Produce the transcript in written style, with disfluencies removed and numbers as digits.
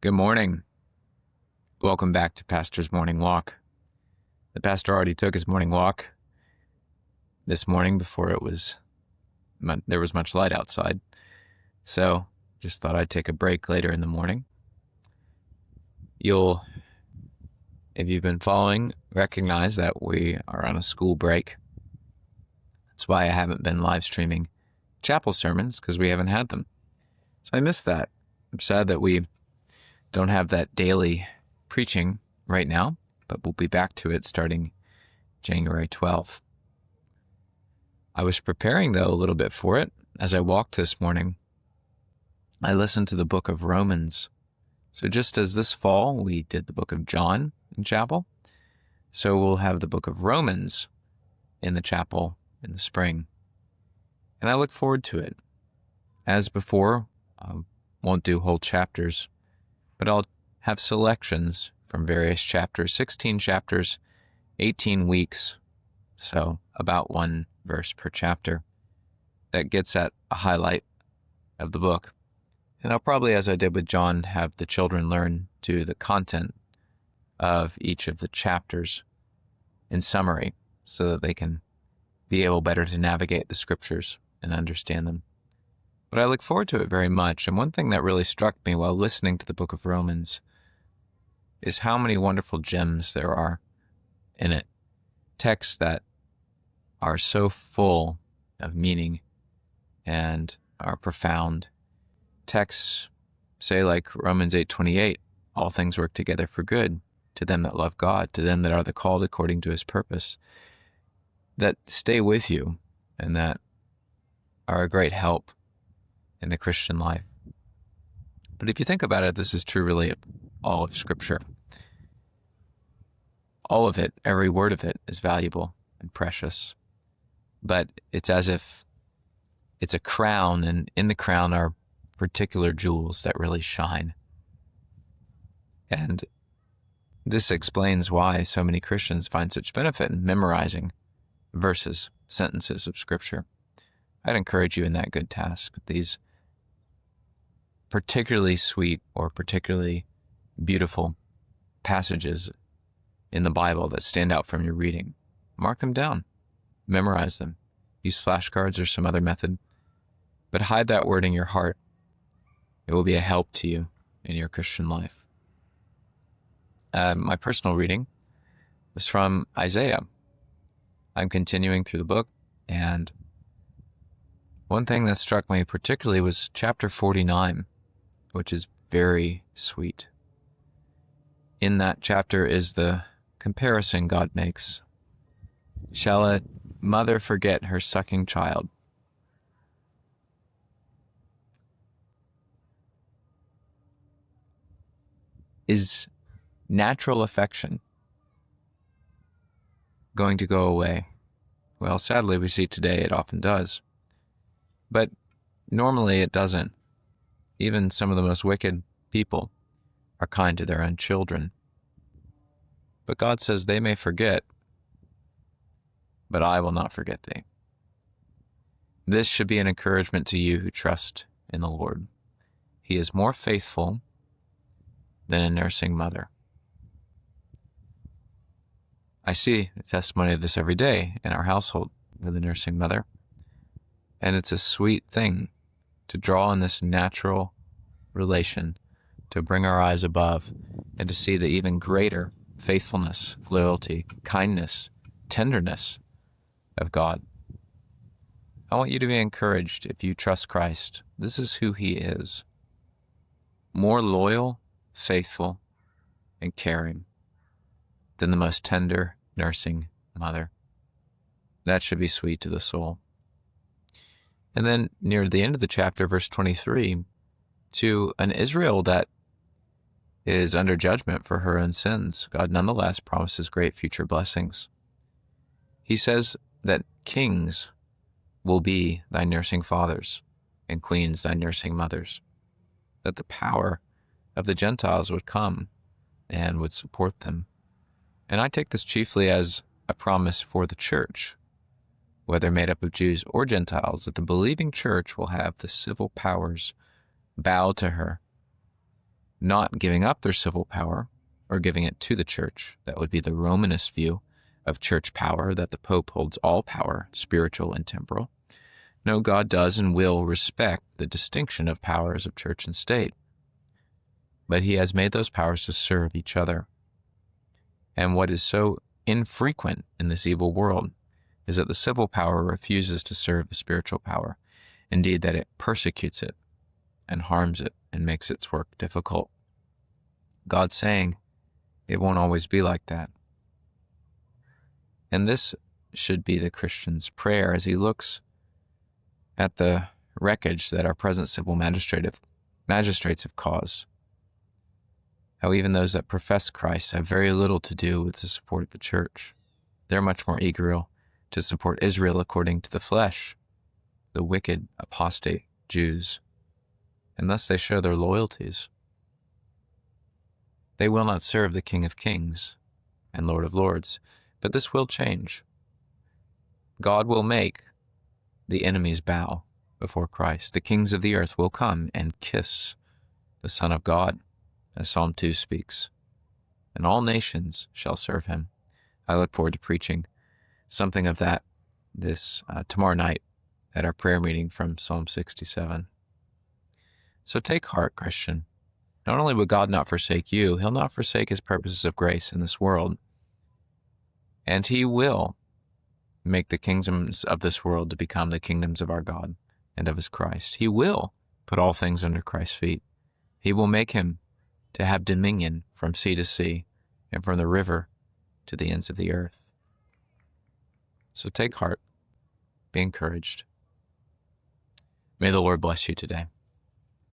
Good morning. Welcome back to Pastor's Morning Walk. The pastor already took his morning walk this morning before there was much light outside. So just thought I'd take a break later in the morning. If you've been following, recognize that we are on a school break. That's why I haven't been live streaming chapel sermons, because we haven't had them. So I missed that. I'm sad that we don't have that daily preaching right now, but we'll be back to it starting January 12th. I was preparing, though, a little bit for it. As I walked this morning, I listened to the book of Romans. So just as this fall we did the book of John in chapel, so we'll have the book of Romans in the chapel in the spring. And I look forward to it. As before, I won't do whole chapters, but I'll have selections from various chapters, 16 chapters, 18 weeks, so about one verse per chapter. That gets at a highlight of the book. And I'll probably, as I did with John, have the children learn to the content of each of the chapters in summary so that they can be able better to navigate the scriptures and understand them. But I look forward to it very much. And one thing that really struck me while listening to the book of Romans is how many wonderful gems there are in it. Texts that are so full of meaning and are profound. Texts, say like Romans 8:28, all things work together for good to them that love God, to them that are the called according to his purpose, that stay with you and that are a great help in the Christian life. But if you think about it, this is true really of all of Scripture. All of it, every word of it, is valuable and precious. But it's as if it's a crown, and in the crown are particular jewels that really shine. And this explains why so many Christians find such benefit in memorizing verses, sentences of Scripture. I'd encourage you in that good task. These particularly sweet or particularly beautiful passages in the Bible that stand out from your reading, mark them down, memorize them, use flashcards or some other method, but hide that word in your heart. It will be a help to you in your Christian life. My personal reading was from Isaiah. I'm continuing through the book, and one thing that struck me particularly was chapter 49, which is very sweet. In that chapter is the comparison God makes. Shall a mother forget her sucking child? Is natural affection going to go away? Well, sadly, we see today it often does. But normally it doesn't. Even some of the most wicked people are kind to their own children. But God says they may forget, but I will not forget thee. This should be an encouragement to you who trust in the Lord. He is more faithful than a nursing mother. I see a testimony of this every day in our household with a nursing mother. And it's a sweet thing to draw on this natural relation, to bring our eyes above and to see the even greater faithfulness, loyalty, kindness, tenderness of God. I want you to be encouraged if you trust Christ. This is who he is. More loyal, faithful, and caring than the most tender nursing mother. That should be sweet to the soul. And then near the end of the chapter, verse 23, to an Israel that is under judgment for her own sins, God nonetheless promises great future blessings. He says that kings will be thy nursing fathers and queens thy nursing mothers, that the power of the Gentiles would come and would support them. And I take this chiefly as a promise for the church, whether made up of Jews or Gentiles, that the believing church will have the civil powers bow to her not giving up their civil power or giving it to the church. That would be the Romanist view of church power, that the Pope holds all power, spiritual and temporal. No, God does and will respect the distinction of powers of church and state, but he has made those powers to serve each other. And what is so infrequent in this evil world is that the civil power refuses to serve the spiritual power. Indeed, that it persecutes it and harms it and makes its work difficult. God's saying it won't always be like that. And this should be the Christian's prayer as he looks at the wreckage that our present civil magistrates have caused. How even those that profess Christ have very little to do with the support of the church. They're much more eager to support Israel according to the flesh, the wicked apostate Jews, and thus they show their loyalties. They will not serve the King of Kings and Lord of Lords, but this will change. God will make the enemies bow before Christ. The kings of the earth will come and kiss the Son of God, as Psalm 2 speaks, and all nations shall serve him. I look forward to preaching something of that this tomorrow night at our prayer meeting from Psalm 67. So take heart, Christian. Not only will God not forsake you, he'll not forsake his purposes of grace in this world, and he will make the kingdoms of this world to become the kingdoms of our God and of his Christ. He will put all things under Christ's feet. He will make him to have dominion from sea to sea and from the river to the ends of the earth. So take heart, be encouraged. May the Lord bless you today.